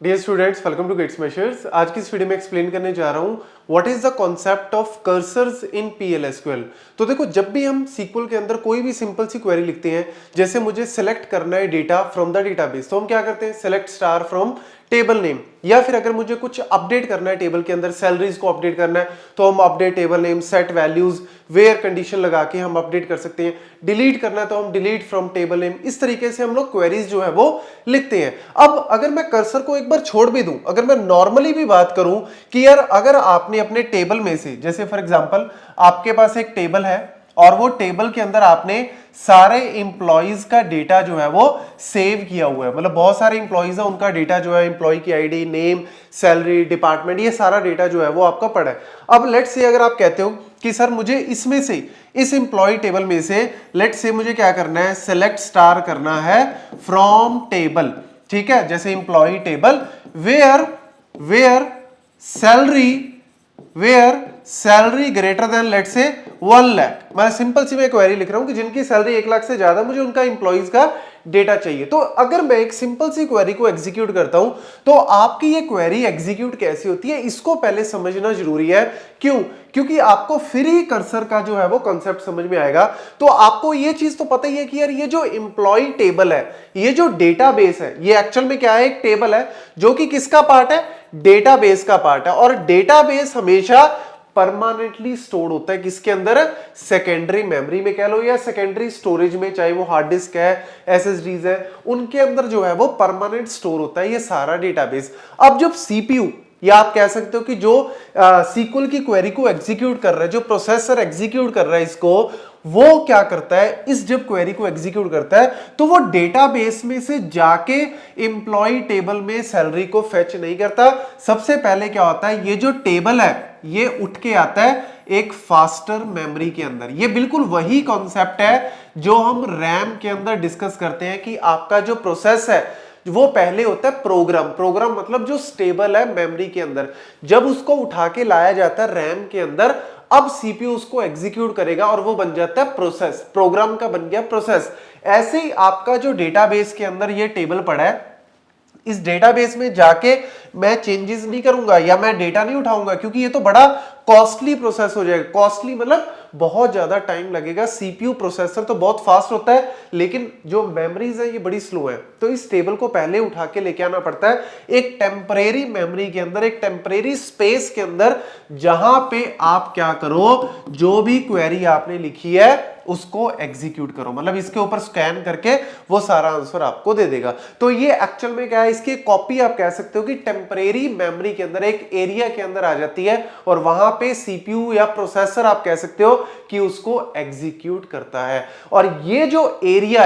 Dear students, welcome to Gate Smashers. आज की इस वीडियो में एक्सप्लेन करने जा रहा हूं what is the concept of cursors in PL/SQL। तो देखो, जब भी हम SQL के अंदर कोई भी सिंपल सी क्वेरी लिखते हैं, जैसे मुझे सेलेक्ट करना है डेटा फ्रॉम द डेटाबेस, तो हम क्या करते हैं, select star from table name. या फिर अगर मुझे कुछ अपडेट करना है टेबल के अंदर, सैलरीज को अपडेट करना है, तो हम update table name, set values, where condition लगा के हम अपडेट कर सकते हैं। डिलीट करना है तो हम डिलीट फ्रॉम टेबल नेम। इस तरीके से हम लोग क्वेरीज जो है वो लिखते हैं। अब अगर मैं कर्सर को एक बार छोड़ भी दूं, अगर मैं नॉर्मली भी बात करूं कि यार अगर आपने अपने टेबल में से, जैसे फॉर एग्जांपल आपके पास एक टेबल है और वो टेबल के अंदर आपने सारे इंप्लॉइज का डेटा जो है वो सेव किया हुआ है, मतलब बहुत सारे इंप्लॉइज है, उनका डेटा जो है, इंप्लॉय की आईडी, नेम, सैलरी, डिपार्टमेंट, ये सारा डेटा जो है वो आपका पड़ा है। अब लेट्स से अगर आप कहते हो कि सर मुझे इसमें से, इस इंप्लॉय टेबल में से लेट्स से मुझे क्या करना है, सेलेक्ट स्टार करना है फ्रॉम टेबल, ठीक है, जैसे employee table where salary greater than let's say 1 lakh. मैं सिंपल सी मैं क्वेरी लिख रहा हूं कि जिनकी सैलरी 1 लाख से ज्यादा, मुझे उनका इंप्लॉइज का डेटा चाहिए। तो अगर मैं एक सिंपल सी क्वेरी को एग्जीक्यूट करता हूं, तो आपकी ये क्वेरी एग्जीक्यूट कैसी होती है, इसको पहले समझना जरूरी है। क्यों? क्योंकि आपको फिर ही कर्सर का जो है वो कॉन्सेप्ट समझ में आएगा। तो आपको ये चीज तो पता ही है कि यार ये जो इंप्लॉय टेबल है, ये जो डेटाबेस है, ये एक्चुअल में क्या है, एक टेबल है जो कि किसका पार्ट है, डेटाबेस का पार्ट है। और डेटाबेस हमेशा परमानेंटली स्टोर्ड होता है किसके अंदर, सेकेंडरी मेमोरी में कह लो या सेकेंडरी स्टोरेज में, चाहे वो हार्ड डिस्क है, SSDs है, उनके अंदर जो है वो परमानेंट स्टोर होता है ये सारा डेटाबेस। अब जब CPU, या आप कह सकते हो कि जो SQL की क्वेरी को एग्जीक्यूट कर रहा है, जो प्रोसेसर एग्जीक्यूट कर रहा है इसको, वो क्या करता है, इस जब क्वेरी को एग्जीक्यूट करता है तो वो डेटाबेस में से जाके एम्प्लॉय टेबल में सैलरी को फेच नहीं करता। सबसे पहले क्या होता है, ये जो टेबल है ये उठ के आता है एक फास्टर मेमोरी के अंदर। ये बिल्कुल वही कॉन्सेप्ट है जो हम रैम के अंदर डिस्कस करते हैं कि आपका जो प्रोसेस है वो पहले होता है प्रोग्राम मतलब जो स्टेबल है मेमोरी के अंदर, जब उसको उठा के लाया जाता है रैम के अंदर, अब CPU उसको एग्जीक्यूट करेगा और वो बन जाता है प्रोसेस, प्रोग्राम का बन गया प्रोसेस। ऐसे ही आपका जो डेटाबेस के अंदर ये टेबल पड़ा है, इस डेटाबेस में जाके मैं चेंजेस नहीं करूंगा या मैं डेटा नहीं उठाऊंगा, क्योंकि ये तो बड़ा कॉस्टली प्रोसेस हो जाएगा। कॉस्टली मतलब बहुत ज्यादा टाइम लगेगा। CPU प्रोसेसर तो बहुत फास्ट होता है, लेकिन जो मेमोरीज है ये बड़ी स्लो है। तो इस टेबल को पहले उठा के लेके आना पड़ता है एक टेम्परेरी मेमोरी के अंदर, एक टेम्परेरी स्पेस के अंदर, जहां पे आप क्या करो, जो भी क्वेरी आपने लिखी है उसको एग्जीक्यूट करो, मतलब इसके ऊपर स्कैन करके वो सारा आंसर आपको दे देगा। तो ये एक्चुअल में क्या है, इसकी कॉपी आप कह सकते हो कि टेम्परेरी मेमोरी के अंदर, एक एरिया के अंदर आ जाती है और वहां पे CPU या प्रोसेसर आप कह सकते हो कि उसको एग्जीक्यूट करता है। और ये जो एरिया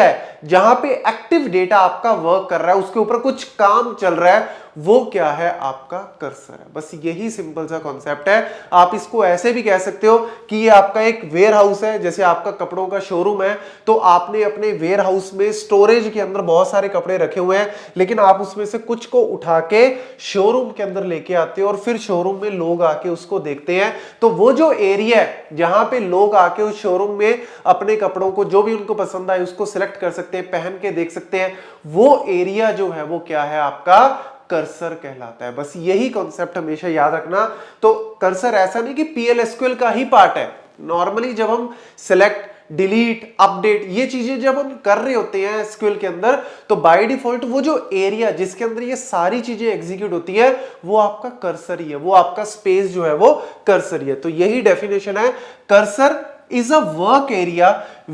है जहां पे एक्टिव डेटा आपका वर्क कर रहा है, उसके ऊपर कुछ काम चल रहा है, वो क्या है, आपका कर्सर है। बस यही सिंपल सा कॉन्सेप्ट है। आप इसको ऐसे भी कह सकते हो कि ये आपका एक वेयर हाउस है, जैसे आपका कपड़ों का शोरूम है, तो आपने अपने वेयर हाउस में स्टोरेज के अंदर बहुत सारे कपड़े रखे हुए हैं, लेकिन आप उसमें से कुछ को उठा के शोरूम के अंदर लेके आते हो और फिर शोरूम में लोग आके उसको देखते हैं। तो वो जो एरिया है जहां पे लोग आके उस शोरूम में अपने कपड़ों को, जो भी उनको पसंद आए, उसको सिलेक्ट कर सकते हैं, पहन के देख सकते हैं, वो एरिया जो है वो क्या है, आपका कर्सर कहलाता है। बस यही कॉन्सेप्ट हमेशा याद रखना। तो कर्सर ऐसा नहीं कि PL/SQL का ही पार्ट है। नॉर्मली जब हम सिलेक्ट, डिलीट, अपडेट, ये चीजें जब हम कर रहे होते हैं SQL के अंदर, तो बाय डिफॉल्ट वो जो एरिया जिसके अंदर ये सारी चीजें एग्जीक्यूट होती है, वो आपका कर्सर ही है, वो आपका स्पेस जो है वो कर्सर ही है। तो यही डेफिनेशन है, cursor is a work area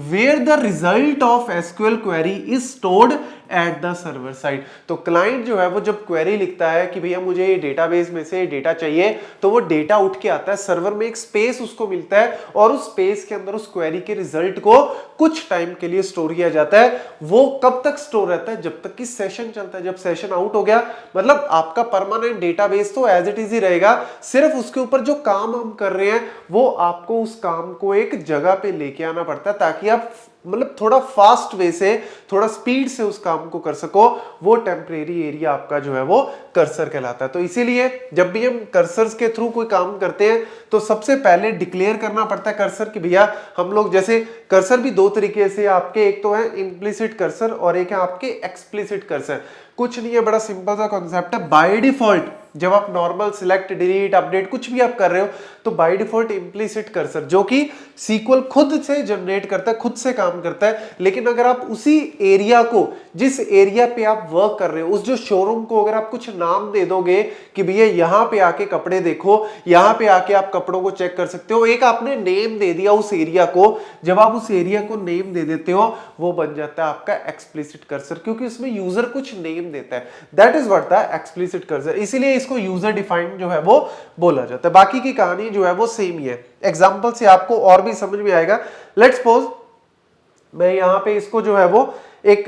where the result of SQL query is stored at the server side। तो क्लाइंट जो है वो जब क्वेरी लिखता है कि भैया मुझे ये डेटाबेस में से डेटा चाहिए, तो वो डेटा उठ के आता है सर्वर में, एक स्पेस उसको मिलता है और उस स्पेस के अंदर उस क्वेरी के रिजल्ट को कुछ टाइम के लिए स्टोर किया जाता है। वो कब तक स्टोर रहता है, जब तक कि सेशन चलता है। जब सेशन आउट हो गया, मतलब आपका परमानेंट डेटाबेस तो एज इट इज ही रहेगा, सिर्फ उसके ऊपर जो काम हम कर रहे हैं वो आपको उस काम को एक जगह पे लेके आना पड़ता है ताकि ताकि आप मतलब थोड़ा फास्ट वे से, थोड़ा स्पीड से उस काम को कर सको, वो टेम्परेरी एरिया आपका जो है वो कर्सर कहलाता है। तो इसीलिए जब भी हम कर्सर्स के थ्रू कोई काम करते हैं तो सबसे पहले डिक्लेयर करना पड़ता है कर्सर कि भैया हम लोग, जैसे कर्सर भी दो तरीके से आपके, एक तो है इम्प्लिसिट कर्सर और एक है आपके एक्सप्लिसिट कर्सर। कुछ नहीं है, बड़ा सिंपल सा कॉन्सेप्ट है। बाय डिफॉल्ट जब आप नॉर्मल सिलेक्ट, डिलीट, अपडेट कुछ भी आप कर रहे हो तो बाय डिफॉल्ट इम्प्लिसिट कर्सर, जो कि सीक्वल खुद से जनरेट करता है, खुद से काम करता है। लेकिन अगर आप उसी एरिया को, जिस एरिया पे आप वर्क कर रहे हो, उस जो शोरूम को अगर आप कुछ नाम दे दोगे कि भैया यहाँ पे आके कपड़े देखो, यहाँ पे आके आप कपड़ों को चेक कर सकते हो, एक आपने नेम दे दिया उस एरिया को, जब आप उस एरिया को नेम दे देते हो वो बन जाता है आपका एक्सप्लिसिट कर्सर, क्योंकि उसमें यूजर कुछ नेम देता है। That is what the explicit cursor, इसीलिए इसको यूजर डिफाइंड जो है वो बोला जाता है। बाकी की कहानी जो है वो सेम ही है। एग्जांपल से आपको और भी समझ में आएगा। लेट्स सपोज मैं यहां पे इसको जो है वो एक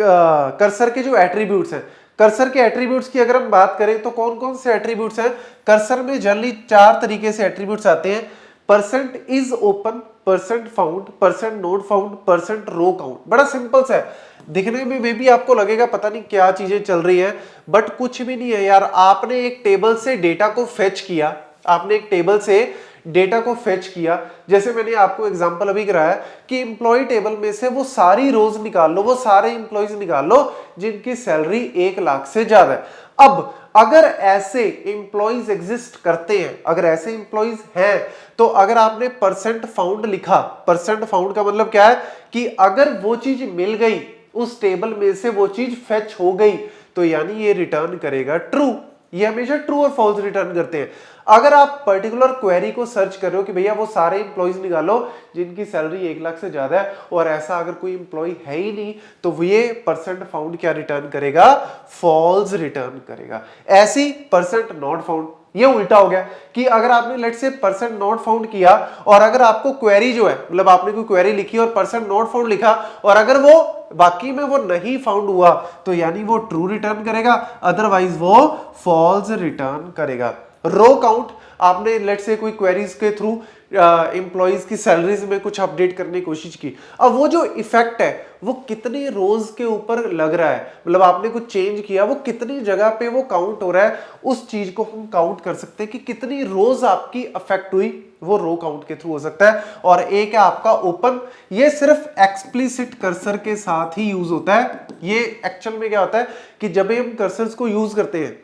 कर्सर के जो एट्रीब्यूट्स हैं, कर्सर के एट्रीब्यूट्स की अगर हम बात करें तो कौन कौन से एट्रीब्यूट्स हैं कर्सर में? जनरली 4 तरीके से एट्रीब्यूट्स आते हैं। Percent is open, percent found, percent not found, percent row count. बड़ा सिंपल सा है, दिखने में मे भी आपको लगेगा पता नहीं क्या चीजें चल रही है, बट कुछ भी नहीं है यार। आपने एक टेबल से डेटा को फेच किया, आपने एक टेबल से डेटा को फेच किया, जैसे मैंने आपको एग्जांपल अभी कराया कि एम्प्लॉय टेबल में से वो सारी रोज निकाल लो, वो सारे एम्प्लॉयज निकाल लो जिनकी सैलरी 1 लाख से ज्यादा है। अब अगर ऐसे एम्प्लॉयज एग्जिस्ट करते हैं, अगर ऐसे एम्प्लॉयज हैं, तो अगर आपने परसेंट फाउंड लिखा, परसेंट फाउंड का मतलब क्या है कि अगर वो चीज मिल गई, उस टेबल में से वो चीज फेच हो गई, तो यानी ये रिटर्न करेगा ट्रू। ये हमेशा ट्रू और फॉल्स रिटर्न करते हैं। अगर आप पर्टिकुलर क्वेरी को सर्च कर रहे हो कि भैया वो सारे एम्प्लॉयज निकालो जिनकी सैलरी 1 लाख से ज्यादा है, और ऐसा अगर कोई एम्प्लॉय है ही नहीं, तो ये परसेंट फाउंड क्या रिटर्न करेगा? फॉल्स रिटर्न करेगा। ऐसी परसेंट नॉट फाउंड, ये उल्टा हो गया कि अगर आपने लेट से परसेंट नॉट फाउंड किया और अगर आपको क्वेरी जो है, मतलब आपने कोई क्वेरी लिखी और परसेंट नॉट फाउंड लिखा, और अगर वो बाकी में वो नहीं फाउंड हुआ, तो यानी वो ट्रू रिटर्न करेगा, अदरवाइज वो फॉल्स रिटर्न करेगा। रो काउंट, आपने लेट से कोई क्वेरीज के थ्रू एम्प्लॉइज की सैलरीज में कुछ अपडेट करने की कोशिश की, अब वो जो इफेक्ट है वो कितने रोज के ऊपर लग रहा है, मतलब आपने कुछ चेंज किया, वो कितनी जगह पे वो काउंट हो रहा है, उस चीज को हम काउंट कर सकते हैं कि कितनी रोज आपकी अफेक्ट हुई, वो रो काउंट के थ्रू हो सकता है। और एक है आपका ओपन, ये सिर्फ एक्सप्लिसिट कर्सर के साथ ही यूज होता है। ये एक्चुअल में क्या होता है कि जब हम कर्सर्स को यूज करते हैं,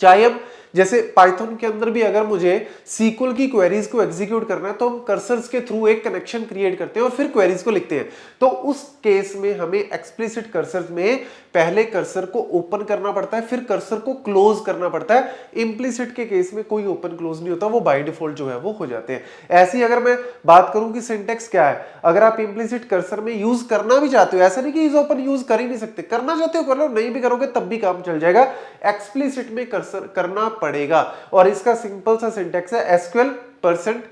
चाहे हम जैसे पाइथन के अंदर भी अगर मुझे सीक्वल की क्वेरीज को एग्जीक्यूट करना है, तो हम कर्सर्स के थ्रू एक कनेक्शन क्रिएट करते हैं और फिर क्वेरीज को लिखते हैं। तो उस केस में हमें एक्सप्लिसिट कर्सर्स में पहले कर्सर को ओपन करना पड़ता है, फिर कर्सर को क्लोज करना पड़ता है। इम्प्लिसिट के केस में कोई ओपन क्लोज नहीं होता, वो बाय डिफॉल्ट जो है वो हो जाते हैं। ऐसी अगर मैं बात करूं कि सिंटेक्स क्या है, अगर आप इम्प्लिसिट कर्सर में यूज करना भी चाहते हो, ऐसा नहीं कि इज ओपन यूज कर ही नहीं सकते, करना चाहते हो कर लो, नहीं भी करोगे तब भी काम चल जाएगा। एक्सप्लिसिट में कर्सर करना पड़ेगा, और इसका सिंपल सा सिंटेक्स है SQL percent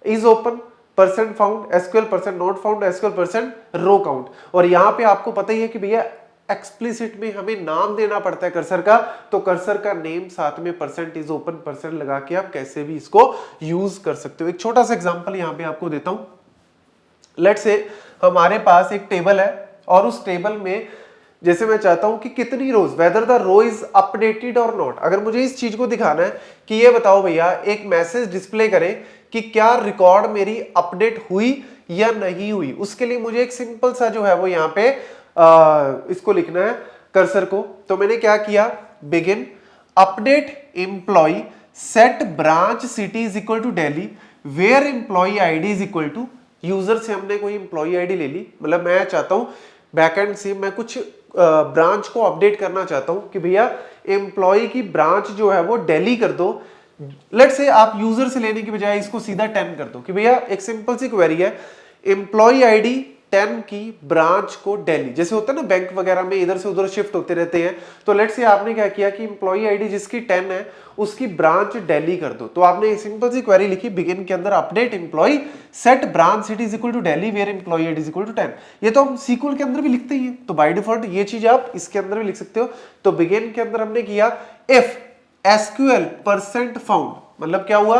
is open, percent found, SQL percent not found, SQL percent row count. और यहां पे आपको पता ही है कि भैया एक्सप्लिसिट में हमें नाम देना पड़ता है कर्सर का, तो कर्सर का नेम साथ में परसेंट इज ओपन परसेंट लगा के आप कैसे भी इसको यूज कर सकते हो। एक छोटा सा एग्जांपल यहां पे आपको देता हूं। लेट्स से हमारे पास एक टेबल है, और उस टेबल में जैसे मैं चाहता हूं कि कितनी रोज, whether the row is updated और नॉट। अगर मुझे इस चीज को दिखाना है कि ये बताओ भैया, एक मैसेज डिस्प्ले करे कि क्या रिकॉर्ड मेरी अपडेट हुई या नहीं हुई, उसके लिए मुझे एक सिंपल सा जो है वो यहाँ पे इसको लिखना है कर्सर को। तो मैंने क्या किया, begin update employee set branch city is equal to Delhi where employee ID is equal to, user से हमने कोई एम्प्लॉय आईडी ले ली, मतलब मैं चाहता हूं बैकएंड से मैं कुछ ब्रांच को अपडेट करना चाहता हूं कि भैया एम्प्लॉय की ब्रांच जो है वो दिल्ली कर दो। लेट से आप यूजर से लेने की बजाय इसको सीधा 10 कर दो कि भैया एक सिंपल सी क्वेरी है, एम्प्लॉय आईडी 10 की ब्रांच को दिल्ली, जैसे होता है ना बैंक वगैरह में इधर से उधर शिफ्ट होते रहते हैं, तो लेट्स से आपने क्या किया कि एम्प्लॉय आईडी जिसकी 10 है उसकी ब्रांच दिल्ली कर दो। तो आपने एक सिंपल सी क्वेरी लिखी बिगिन के अंदर update employee set branch city is equal to Delhi where employee ID is equal to 10। ये तो हम सीक्वल के अंदर भी लिखते ही हैं, तो बाय डिफॉल्ट ये चीज आप इसके अंदर भी लिख सकते हो। तो बिगिन के अंदर हमने किया इफ एसक्यूएल परसेंट फाउंड, मतलब क्या हुआ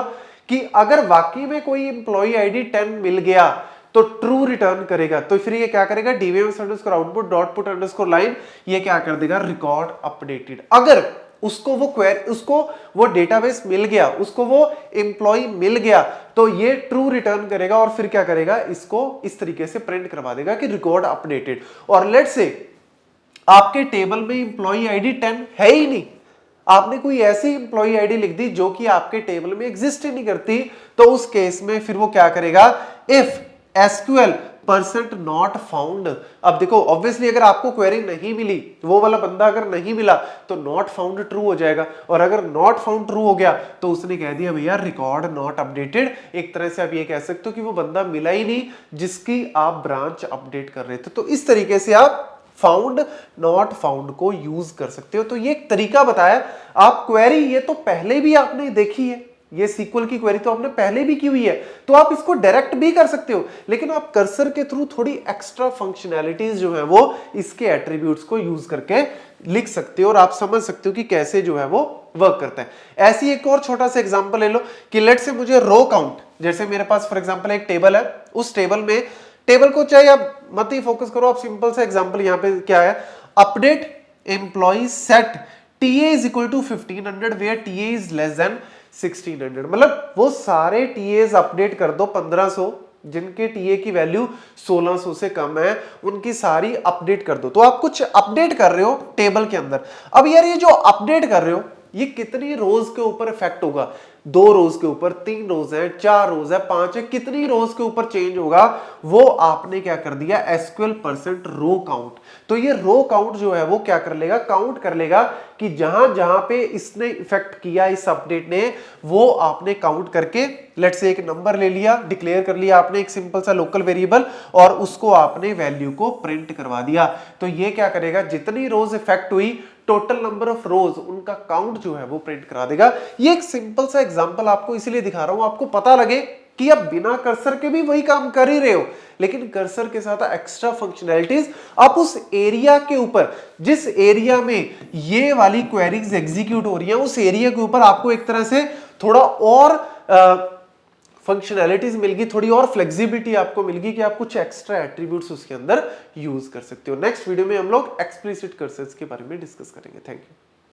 कि अगर वाकई में कोई एम्प्लॉय आईडी 10 मिल गया, तो ट्रू रिटर्न करेगा। तो फिर ये क्या करेगा, DBMS underscore output dot put underscore line, ये क्या कर देगा, रिकॉर्ड अपडेटेड। अगर उसको वो डेटाबेस मिल गया, उसको वो एम्प्लॉय मिल गया, तो ये ट्रू रिटर्न करेगा और फिर क्या करेगा, इसको इस तरीके से प्रिंट करवा देगा कि रिकॉर्ड अपडेटेड। और लेट्स से आपके टेबल में एम्प्लॉय आईडी 10 है ही नहीं, आपने कोई ऐसी एम्प्लॉय आईडी लिख दी जो कि आपके टेबल में एग्जिस्ट ही नहीं करती, तो उस केस में फिर वो क्या करेगा, if SQL percent not found. अब देखो ऑब्वियसली अगर आपको क्वेरी नहीं मिली, वो वाला बंदा अगर नहीं मिला, तो नॉट फाउंड ट्रू हो जाएगा, और अगर नॉट फाउंड ट्रू हो गया तो उसने कह दिया भैया रिकॉर्ड नॉट अपडेटेड। एक तरह से आप ये कह सकते हो कि वो बंदा मिला ही नहीं जिसकी आप ब्रांच अपडेट कर रहे थे। तो इस तरीके से आप फाउंड नॉट फाउंड को यूज कर सकते हो। तो ये एक तरीका बताया। आप क्वेरी ये तो पहले भी आपने देखी है, ये सीक्वल की क्वेरी तो आपने पहले भी की हुई है, तो आप इसको डायरेक्ट भी कर सकते हो, लेकिन आप कर्सर के थ्रू थोड़ी एक्स्ट्रा फंक्शनैलिटीज जो है वो इसके एट्रीब्यूट्स को यूज करके लिख सकते हो और आप समझ सकते हो कि कैसे जो है वो वर्क करता है। ऐसी एक और छोटा सा एग्जांपल ले लो कि लेट से मुझे रो काउंट, जैसे मेरे पास फॉर एग्जांपल एक टेबल है, उस टेबल में, टेबल को चाहे आप मत ही फोकस करो, आप सिंपल सा एग्जांपल यहाँ पे क्या है, update employee set TA is equal to 1500 where TA is less than 1600, मतलब वो सारे टीएस अपडेट कर दो 1500, जिनके टीए की वैल्यू 1600 से कम है उनकी सारी अपडेट कर दो। तो आप कुछ अपडेट कर रहे हो टेबल के अंदर। अब यार ये जो अपडेट कर रहे हो ये कितनी रोज के ऊपर इफेक्ट होगा, 2 रोज के ऊपर, 3 रोज है, 4 रोज है, 5 है, कितनी रोज के ऊपर चेंज होगा, वो आपने क्या कर दिया, एसक्यूएल परसेंट रो काउंट। तो ये रो काउंट जो है वो क्या कर लेगा, काउंट कर लेगा कि जहां जहां पे इसने इफेक्ट किया इस अपडेट ने, वो आपने काउंट करके लेट्स से एक नंबर ले लिया, डिक्लेयर कर लिया आपने एक सिंपल सा लोकल वेरिएबल, और उसको आपने वैल्यू को प्रिंट करवा दिया। तो ये क्या करेगा, जितनी रोज इफेक्ट हुई, टोटल नंबर ऑफ रोज, उनका काउंट जो है वो प्रिंट करा देगा। ये एक सिंपल सा एग्जांपल आपको इसलिए दिखा रहा हूं, आपको पता लगे कि आप बिना कर्सर के भी वही काम कर ही रहे हो, लेकिन कर्सर के साथ एक्स्ट्रा फंक्शनैलिटीज आप उस एरिया के ऊपर, जिस एरिया में ये वाली क्वेरीज एग्जीक्यूट हो रही है, उस एरिया के ऊपर आपको एक तरह से थोड़ा और फंक्शनैलिटीज मिल गई, थोड़ी और फ्लेक्सिबिलिटी आपको मिल गई कि आप कुछ एक्स्ट्रा एट्रीब्यूट्स उसके अंदर यूज कर सकते हो। नेक्स्ट वीडियो में हम लोग एक्सप्लिसिट कर्सर्स के बारे में डिस्कस करेंगे। Thank you.